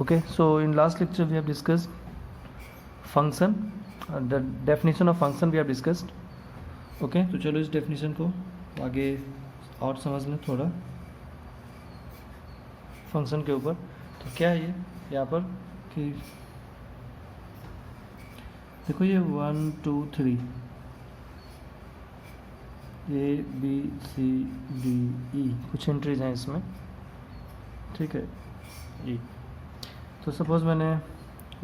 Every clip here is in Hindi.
Okay, so in last lecture we have discussed function, the definition of function we have discussed. Okay, तो चलो इस definition को आगे और समझ लें थोड़ा function के ऊपर। तो क्या है ये यहाँ पर कि देखो ये 1 2 3 A B C D E कुछ एंट्रीज हैं इसमें, ठीक है। E तो सपोज़ मैंने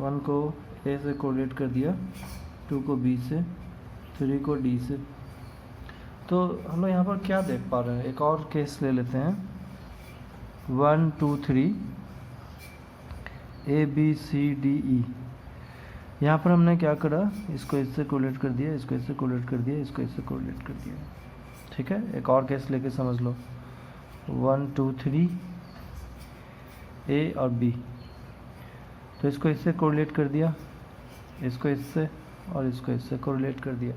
1 को A से कोरिलेट कर दिया, 2 को B से, 3 को D से। तो हम लोग यहाँ पर क्या देख पा रहे हैं, एक और केस ले लेते हैं 1 2 3 A B C D E। यहाँ पर हमने क्या करा, इसको इससे कोरिलेट कर दिया, इसको इससे कोरिलेट कर दिया, इसको इससे कोरिलेट कर दिया, ठीक है। एक और केस लेके समझ लो 1 2 3 A और B। तो इसको इससे कोरिलेट कर दिया, इसको इससे और इसको इससे कोरिलेट कर दिया।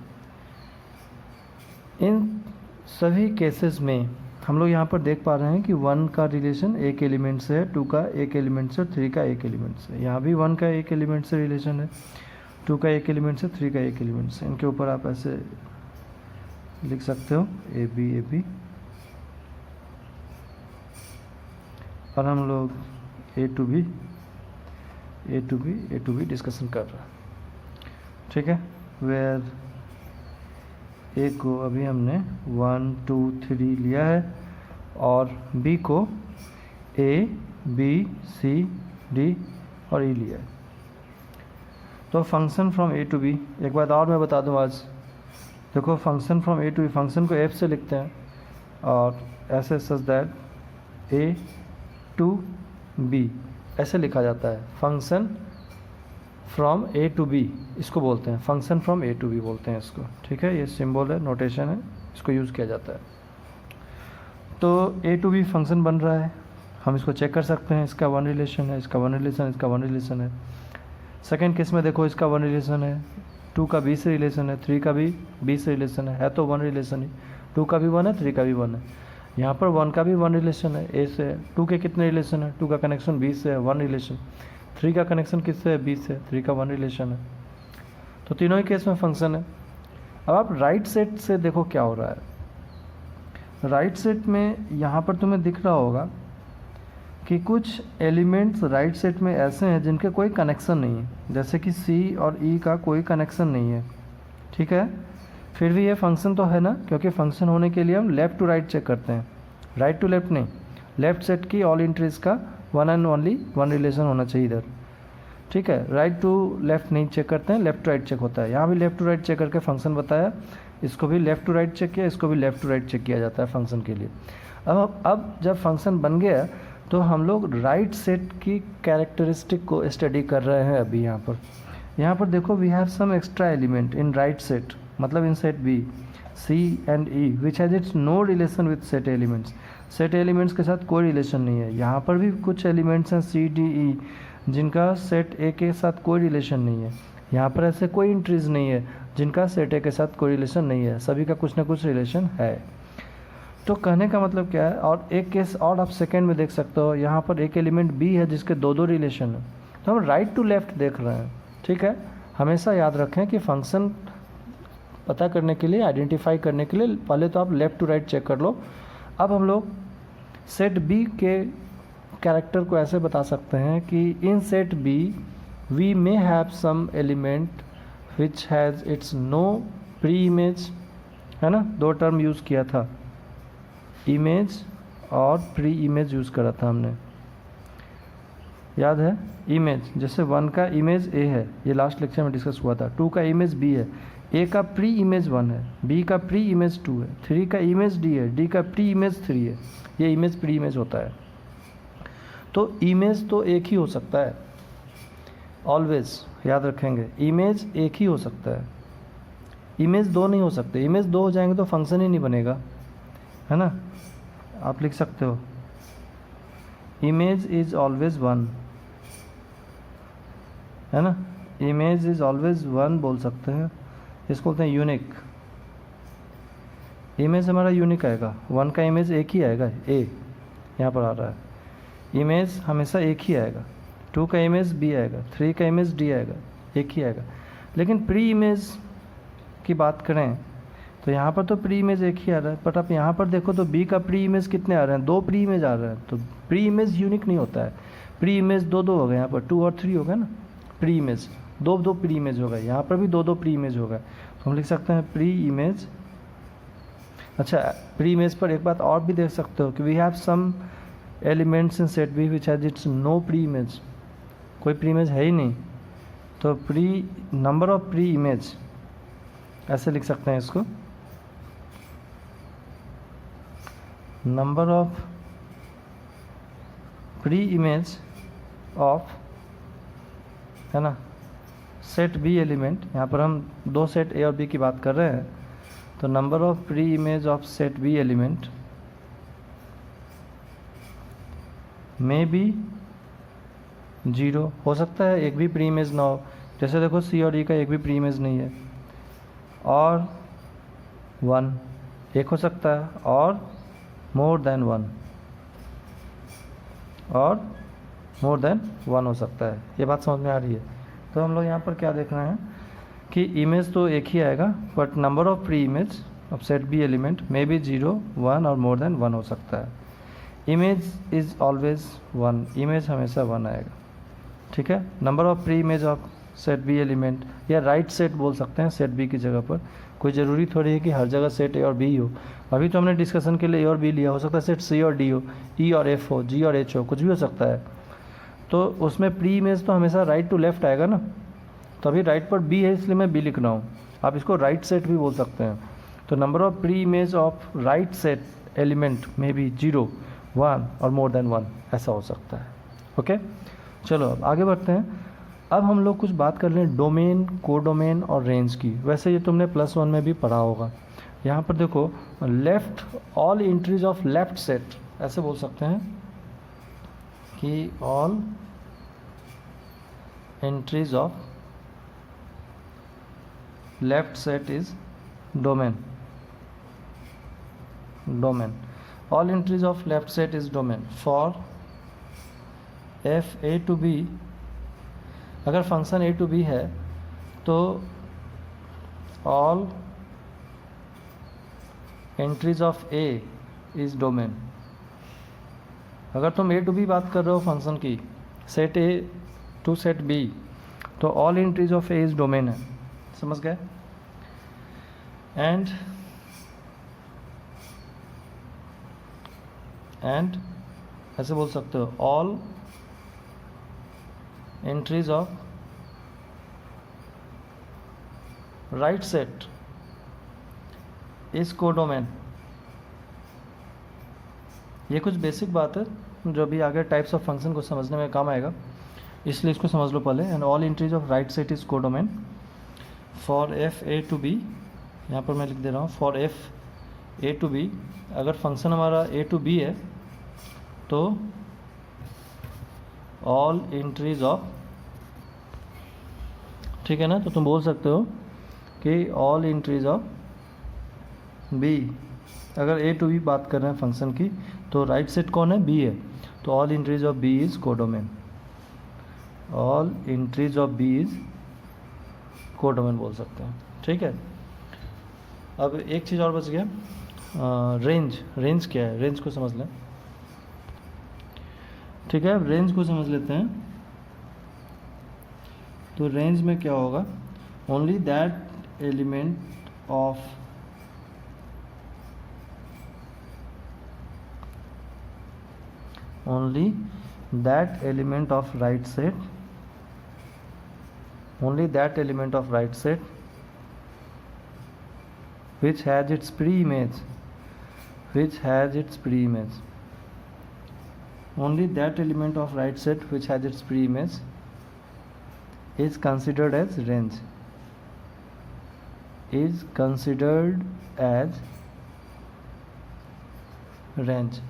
इन सभी केसेस में हम लोग यहाँ पर देख पा रहे हैं कि 1 का रिलेशन एक एलिमेंट से है, 2 का एक एलिमेंट से और 3 का एक एलिमेंट से। यहाँ भी 1 का एक एलिमेंट से रिलेशन है, 2 का एक एलिमेंट से, 3 का एक एलिमेंट से। इनके ऊपर आप ऐसे लिख सकते हो ए बी, और हम लोग ए टू बी डिस्कशन कर रहे हैं, ठीक है। वेयर ए को अभी हमने 1 2 3 लिया है और बी को ए बी सी डी और ई लिया है। तो function from A to B, एक बात और मैं बता दूं आज, देखो function from A to B, function को एफ से लिखते हैं और ऐसे such that A to B ऐसे लिखा जाता है। Function from A to B इसको बोलते हैं, function from A to B बोलते हैं इसको, ठीक है। ये सिंबल है, नोटेशन है, इसको यूज़ किया जाता है। तो ए टू बी फंक्शन बन रहा है, हम इसको चेक कर सकते हैं, इसका 1 रिलेशन है, इसका 1 रिलेशन, इसका 1 रिलेशन है। सेकेंड केस में देखो इसका 1 रिलेशन है, 2 का बी से रिलेशन है, 3 का भी बी से रिलेशन है तो 1 रिलेशन ही। 2 का भी 1 है, 3 का भी 1 है। यहाँ पर 1 का भी 1 रिलेशन है, ए से। 2 के कितने रिलेशन है, 2 का कनेक्शन बी से है, 1 रिलेशन। 3 का कनेक्शन किससे है, बी से, 3 का 1 रिलेशन है। तो तीनों ही केस में फंक्शन है। अब आप राइट सेट से देखो क्या हो रहा है। राइट सेट में यहाँ पर तुम्हें दिख रहा होगा कि कुछ एलिमेंट्स राइट सेट में ऐसे हैं जिनके कोई कनेक्शन नहीं है, जैसे कि सी और ई का कोई कनेक्शन नहीं है, ठीक है। फिर भी ये फंक्शन तो है ना, क्योंकि फंक्शन होने के लिए हम लेफ़्ट टू राइट चेक करते हैं, राइट टू लेफ़्ट नहीं। लेफ़्ट सेट की ऑल एंट्रीज का 1 एंड ओनली 1 रिलेशन होना चाहिए इधर, ठीक है। राइट टू लेफ़्ट नहीं चेक करते हैं, लेफ़्ट टू राइट चेक होता है। यहाँ भी लेफ़्ट टू राइट चेक करके फंक्शन बताया, इसको भी लेफ़्ट टू राइट चेक किया, इसको भी लेफ़्ट टू राइट चेक किया जाता है फंक्शन के लिए। अब जब फंक्शन बन गया तो हम लोग राइट सेट की कैरेक्टरिस्टिक को स्टडी कर रहे हैं अभी। यहाँ पर देखो we have some extra element in right set, मतलब in set B, C and E, which has its no relation with set elements. Set elements के साथ कोई रिलेशन नहीं है। यहाँ पर भी कुछ एलिमेंट्स हैं सी डी ई जिनका सेट ए के साथ कोई रिलेशन नहीं है। यहाँ पर ऐसे कोई एंट्रीज नहीं है जिनका सेट ए के साथ कोई रिलेशन नहीं है, सभी का कुछ ना कुछ रिलेशन है। तो कहने का मतलब क्या है, और एक केस और आप सेकेंड में देख सकते हो, यहाँ पर एक एलिमेंट बी है जिसके 2 रिलेशन है। तो हम राइट टू लेफ्ट देख रहे हैं, ठीक है। हमेशा याद रखें कि फंक्शन पता करने के लिए, आइडेंटिफाई करने के लिए पहले तो आप लेफ़्ट टू राइट चेक कर लो। अब हम लोग सेट बी के कैरेक्टर को ऐसे बता सकते हैं कि in set B we may have some element which has its no preimage, है ना। 2 टर्म यूज़ किया था, इमेज और प्री इमेज यूज़ करा था हमने, याद है। इमेज जैसे 1 का इमेज ए है, ये लास्ट लेक्चर में डिस्कस हुआ था। 2 का इमेज बी है, ए का प्री इमेज 1 है, बी का प्री इमेज 2 है, 3 का इमेज डी है, डी का प्री इमेज 3 है। ये इमेज प्री इमेज होता है। तो इमेज तो एक ही हो सकता है, ऑलवेज याद रखेंगे, इमेज एक ही हो सकता है, इमेज 2 नहीं हो सकते। इमेज 2 हो जाएंगे तो फंक्शन ही नहीं बनेगा, है ना। आप लिख सकते हो इमेज इज ऑलवेज 1, है ना। इमेज इज ऑलवेज 1 बोल सकते हैं, इसको बोलते हैं यूनिक। इमेज हमारा यूनिक आएगा, 1 का इमेज एक ही आएगा, ए यहाँ पर आ रहा है, इमेज हमेशा एक ही आएगा। 2 का इमेज बी आएगा, 3 का इमेज डी आएगा, एक ही आएगा। लेकिन प्री इमेज की बात करें तो यहाँ पर तो प्री इमेज एक ही आ रहा है, बट आप यहाँ पर देखो तो बी का प्री इमेज कितने आ रहे हैं, 2 प्री इमेज आ रहे हैं। तो प्री इमेज यूनिक नहीं होता है, प्री इमेज 2 हो गए, यहाँ पर 2 और 3 हो गए ना, प्री इमेज 2 प्री इमेज हो गए, यहाँ पर भी 2 प्री इमेज हो गए। तो हम लिख सकते हैं प्री इमेज। अच्छा, प्री इमेज पर एक बात और भी देख सकते हो कि we have some elements in set B which has its no preimage, कोई प्री इमेज है ही नहीं। तो pre number of preimage ऐसे लिख सकते हैं इसको, number of preimage of, है ना, सेट बी एलिमेंट। यहाँ पर हम 2 सेट ए और बी की बात कर रहे हैं, तो number of preimage of set B element में बी 0 हो सकता है, एक भी प्री इमेज ना हो। जैसे देखो सी और डी का एक भी प्री इमेज नहीं है, और 1 एक हो सकता है, और मोर देन 1, और मोर देन 1 हो सकता है। ये बात समझ में आ रही है। तो हम लोग यहाँ पर क्या देख रहे हैं कि इमेज तो एक ही आएगा, but number of preimage of set B element may be 0, 1 और मोर देन 1 हो सकता है। इमेज इज ऑलवेज 1, इमेज हमेशा 1 आएगा, ठीक है। Number of preimage of set B element, या राइट सेट बोल सकते हैं सेट बी की जगह पर। कोई ज़रूरी थोड़ी है कि हर जगह सेट ए और बी हो। अभी तो हमने डिस्कशन के लिए ए और बी लिया, हो सकता है सेट सी और डी हो, ई और एफ हो, जी और एच हो, कुछ भी हो सकता है। तो उसमें प्री इमेज तो हमेशा राइट टू लेफ्ट आएगा ना, तो अभी राइट पर बी है इसलिए मैं बी लिख रहा हूँ। आप इसको राइट सेट भी बोल सकते हैं। तो number of preimage of right set element में भी 0, 1 और मोर देन 1 ऐसा हो सकता है। ओके, चलो अब आगे बढ़ते हैं। अब हम लोग कुछ बात कर लें डोमेन, कोडोमेन और रेंज की। वैसे ये तुमने +1 में भी पढ़ा होगा। यहाँ पर देखो, left all entries of left set, ऐसे बोल सकते हैं कि all entries of left set is domain, domain. All entries of left set is domain for F A to B. अगर फंक्शन ए टू बी है तो all entries of A is domain. अगर तुम ए टू बी बात कर रहे हो फंक्शन की, set A to set B, तो all entries of A is domain है, समझ गए। एंड ऐसे बोल सकते हो all entries of right set is codomain. ये कुछ बेसिक बात है जो भी आगे टाइप्स ऑफ फंक्शन को समझने में काम आएगा, इसलिए इसको समझ लो पहले। And all entries of right set is codomain for F A to B. यहाँ पर मैं लिख दे रहा हूँ for F A to B. अगर फंक्शन हमारा ए टू बी है तो ऑल एंट्रीज ऑफ, ठीक है ना, तो तुम बोल सकते हो कि ऑल एंट्रीज ऑफ बी। अगर ए टू बी बात कर रहे हैं फंक्शन की, तो राइट सेट कौन है, बी है, तो all entries of B is codomain. All entries of B is codomain बोल सकते हैं, ठीक है। अब एक चीज़ और बच गया, रेंज। रेंज क्या है, रेंज को समझ लें, ठीक है। अब रेंज को समझ लेते हैं। तो रेंज में क्या होगा, only that element of only that element of right set, only that element of right set which has its pre-image, which has its pre-image, only that element of right set which has its pre-image is considered as range, is considered as range।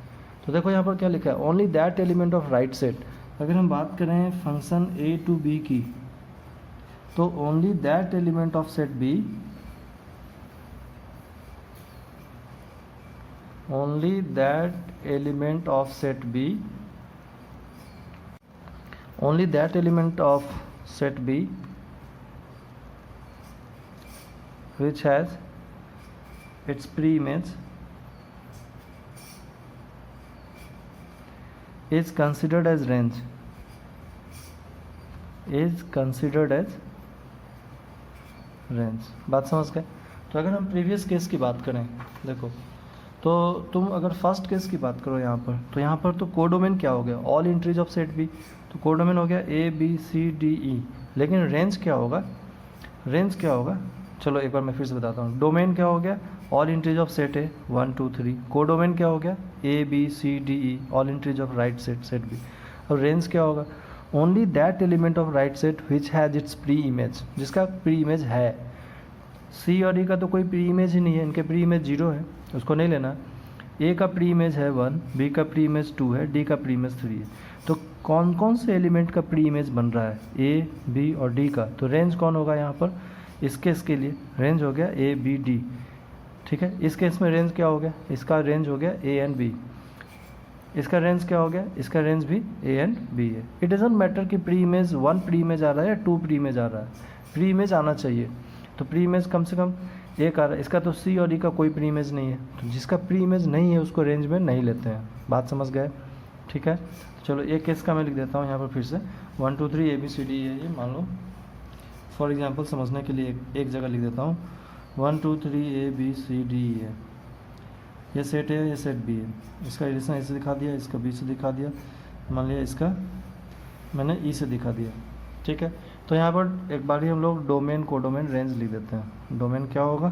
तो देखो यहाँ पर क्या लिखा है, only that element of right set. अगर हम बात करें फंक्शन ए टू बी की, तो only that element of set B, only that element of set B only that element of set B which has its pre-image is considered as range, is considered as range. बात समझ गए? तो अगर हम प्रीवियस केस की बात करें, देखो तो तुम अगर फर्स्ट केस की बात करो यहाँ पर, तो यहाँ पर तो कोडोमेन क्या हो गया, all entries of set B, तो कोडोमेन हो गया ए बी सी डी ई। लेकिन रेंज क्या होगा, रेंज क्या होगा, चलो एक बार मैं फिर से बताता हूँ। डोमेन क्या हो गया, all entries of set A 1 2 3। Codomain क्या हो गया, A B C D E, all entries of right set set B. अब रेंज क्या होगा, only that element of right set which has its preimage, जिसका प्री इमेज है। सी और ई का तो कोई प्री इमेज ही नहीं है, इनके प्री इमेज 0 है, उसको नहीं लेना। ए का प्री इमेज है 1, बी का प्री इमेज 2 है, डी का प्री इमेज 3 है। तो कौन कौन से एलिमेंट का प्री इमेज बन रहा है, ए बी और डी का। तो रेंज कौन होगा यहाँ पर, इस केस के लिए रेंज हो गया ए बी डी, ठीक है। इस केस में रेंज क्या हो गया, इसका रेंज हो गया ए एंड बी। इसका रेंज क्या हो गया, इसका रेंज भी ए एंड बी है। इट डजंट मैटर कि प्री इमेज 1 प्री इमेज आ रहा है या 2 प्री इमेज आ रहा है, प्री इमेज आना चाहिए। तो प्री इमेज कम से कम एक आ रहा है, इसका तो सी और डी का कोई प्री इमेज नहीं है, तो जिसका प्री इमेज नहीं है उसको रेंज में नहीं लेते हैं। बात समझ गए, ठीक है। चलो एक केस का मैं लिख देता हूँ यहाँ पर फिर से, 1 2 3 ए बी सी डी है ये, मान लो फॉर एग्जांपल समझने के लिए एक जगह लिख देता हूँ 1 2 3 ए बी सी डी है, ये सेट है, ये सेट बी है। इसका रिलेशन ए से दिखा दिया, इसका बी से दिखा दिया, मान लिया इसका मैंने ई से दिखा दिया, ठीक है। तो यहाँ पर एक बार ही हम लोग डोमेन कोडोमेन रेंज लिख देते हैं। डोमेन क्या होगा,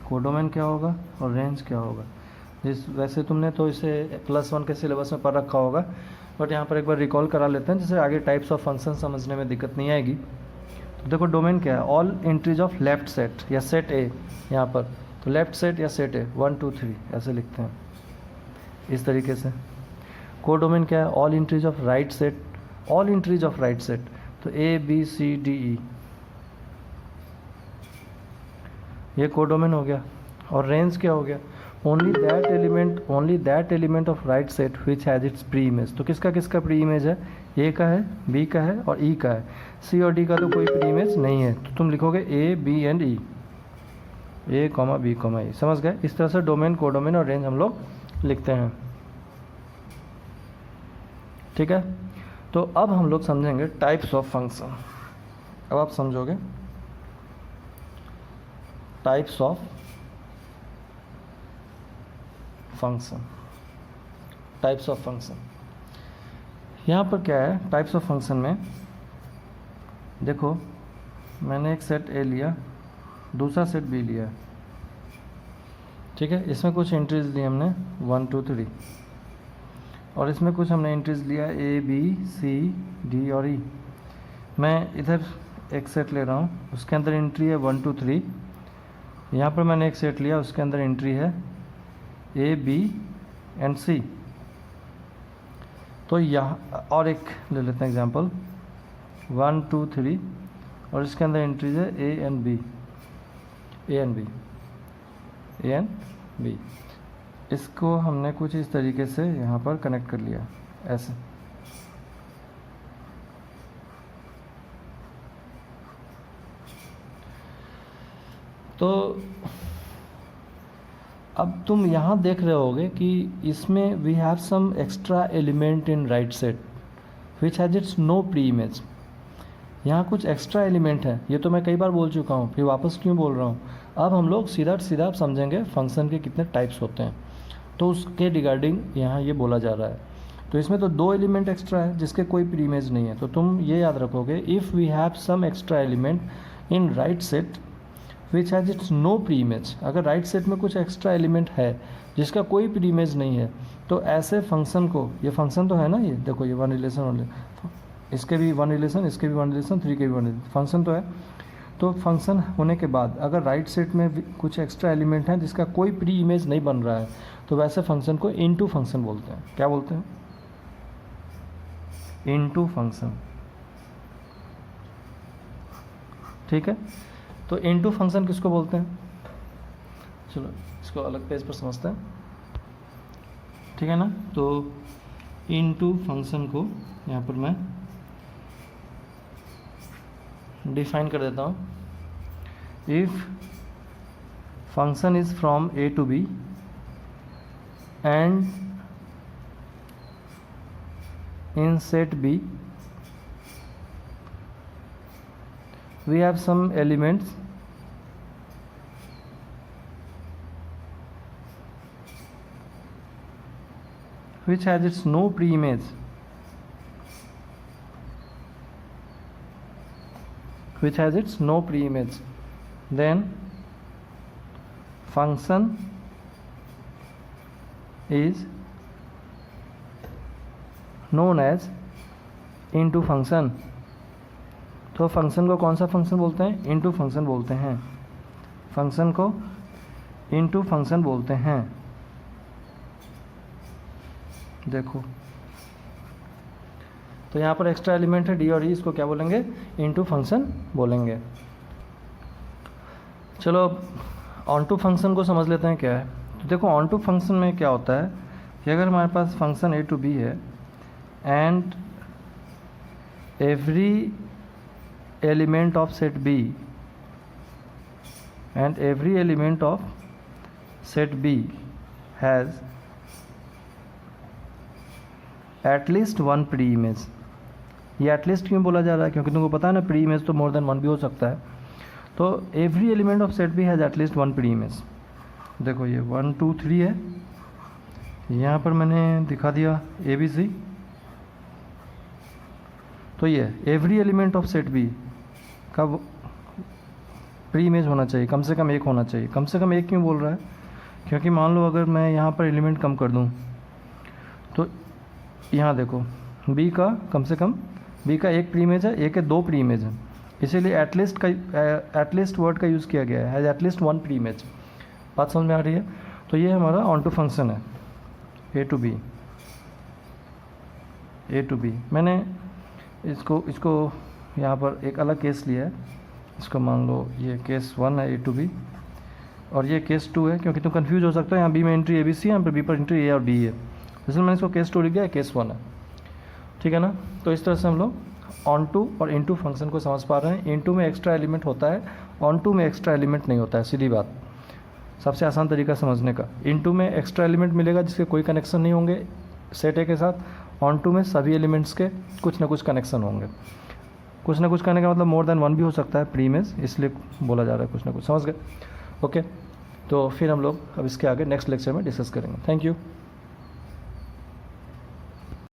कोडोमेन क्या होगा और रेंज क्या होगा। जिस वैसे तुमने तो इसे +1 के सिलेबस में पढ़ रखा होगा, बट यहाँ पर एक बार रिकॉल करा लेते हैं, जैसे आगे टाइप्स ऑफ फंक्शन समझने में दिक्कत नहीं आएगी। तो देखो डोमेन क्या है, all entries of left set या सेट ए, यहाँ पर तो लेफ्ट सेट या सेट ए 1 2 3 ऐसे लिखते हैं इस तरीके से। कोडोमेन क्या है, all entries of right set, all entries of right set, तो ए बी सी डी ई, ये कोडोमेन हो गया। और रेंज क्या हो गया, only that element of right set which has its pre image. तो किसका किसका प्री इमेज है, ए का है, बी का है और ई का है। सी और डी का तो कोई प्री इमेज नहीं है, तो तुम लिखोगे A B and E, A comma B comma E. समझ गए? इस तरह से डोमेन कोडोमेन और रेंज हम लोग लिखते हैं, ठीक है। तो अब हम लोग समझेंगे टाइप्स ऑफ फंक्शन। अब आप समझोगे types of function. Types of function यहाँ पर क्या है, टाइप्स ऑफ फंक्शन में देखो मैंने एक सेट ए लिया, दूसरा सेट बी लिया, ठीक है। इसमें कुछ एंट्रीज ली हमने 1 2 3, और इसमें कुछ हमने एंट्रीज लिया ए बी सी डी और ई। मैं इधर एक सेट ले रहा हूँ, उसके अंदर एंट्री है 1 2 3। यहाँ पर मैंने एक सेट लिया, उसके अंदर एंट्री है ए बी एंड सी। तो यहाँ और एक ले लेते हैं एग्जांपल 1 2 3, और इसके अंदर एंट्रीज है A and B, A and B, A and B. इसको हमने कुछ इस तरीके से यहाँ पर कनेक्ट कर लिया ऐसे। तो अब तुम यहाँ देख रहे होगे कि इसमें we have some extra element in right set which has its no preimage. यहाँ कुछ एक्स्ट्रा एलिमेंट है, ये तो मैं कई बार बोल चुका हूँ, फिर वापस क्यों बोल रहा हूँ। अब हम लोग सीधा सीधा समझेंगे फंक्शन के कितने टाइप्स होते हैं, तो उसके रिगार्डिंग यहाँ ये बोला जा रहा है। तो इसमें तो 2 एलिमेंट एक्स्ट्रा है जिसके कोई प्री इमेज नहीं है, तो तुम ये याद रखोगे if we have some extra element in right set which has its no preimage. अगर राइट सेट में कुछ एक्स्ट्रा एलिमेंट है जिसका कोई प्री इमेज नहीं है, तो ऐसे फंक्शन को, ये फंक्शन तो है ना, ये देखो ये 1 रिलेशन ओनली, इसके भी 1 रिलेशन, इसके भी 1 रिलेशन, 3 के भी 1 रिलेशन, फंक्शन तो है। तो फंक्शन होने के बाद अगर राइट सेट में कुछ एक्स्ट्रा एलिमेंट है जिसका कोई प्री इमेज नहीं बन रहा है, तो वैसे फंक्शन को इनटू फंक्शन बोलते हैं। क्या बोलते हैं? इनटू फंक्शन, ठीक है। तो इनटू फंक्शन किसको बोलते हैं, चलो इसको अलग पेज पर समझते हैं, ठीक है ना। तो इनटू फंक्शन को यहाँ पर मैं डिफाइन कर देता हूँ। If function is from A to B and in set B we have some elements which has its no pre-image, then function is known as into function. तो फंक्शन को कौन सा फंक्शन बोलते हैं? इनटू फंक्शन बोलते हैं। फंक्शन को इनटू फंक्शन बोलते हैं। देखो तो यहाँ पर एक्स्ट्रा एलिमेंट है डी और ई, इसको क्या बोलेंगे? इनटू फंक्शन बोलेंगे। चलो ऑन टू फंक्शन को समझ लेते हैं क्या है। तो देखो ऑन टू फंक्शन में क्या होता है कि अगर हमारे पास फंक्शन ए टू बी है and every element of set B has at least one pre-image। ये एटलीस्ट क्यों बोला जा रहा है? क्योंकि तुमको पता है ना प्री इमेज तो मोर देन वन भी हो सकता है। तो every element of set B has at least one preimage. देखो ये 1 2 3 है, यहाँ पर मैंने दिखा दिया ABC। तो ये every element of set B का प्री इमेज होना चाहिए, कम से कम एक होना चाहिए। कम से कम एक क्यों बोल रहा है? क्योंकि मान लो अगर मैं यहाँ पर एलिमेंट कम कर दूँ तो यहाँ देखो बी का कम से कम बी का एक प्री इमेज है, ए के दो प्री इमेज है, इसीलिए एटलीस्ट वर्ड का यूज़ किया गया है, एटलीस्ट वन प्री इमेज। बात समझ में आ रही है? तो ये हमारा ऑन टू फंक्शन है ए टू बी। मैंने इसको यहाँ पर एक अलग केस लिया है। इसको मान लो ये केस 1 है ए टू बी और ये केस 2 है, क्योंकि तुम कंफ्यूज हो सकता है। यहाँ बी में एंट्री ABC है, यहाँ पर बी पर एंट्री ए और डी है, इसलिए मैंने इसको केस 2 लिख दिया, केस 1 है। ठीक है ना? तो इस तरह से हम लोग ऑन टू और इन टू फंक्शन को समझ पा रहे हैं। इन टू में एक्स्ट्रा एलिमेंट होता है, ऑन टू में एक्स्ट्रा एलिमेंट नहीं होता है। सीधी बात, सबसे आसान तरीका समझने का। इन टू में एक्स्ट्रा एलिमेंट मिलेगा जिसके कोई कनेक्शन नहीं होंगे सेट ए के साथ। ऑन टू में सभी एलिमेंट्स के कुछ ना कुछ कनेक्शन होंगे। कुछ ना कुछ कहने का मतलब मोर देन वन भी हो सकता है प्री इमेज, इसलिए बोला जा रहा है कुछ ना कुछ। समझ गए? ओके, तो फिर हम लोग अब इसके आगे नेक्स्ट लेक्चर में डिस्कस करेंगे। Thank you.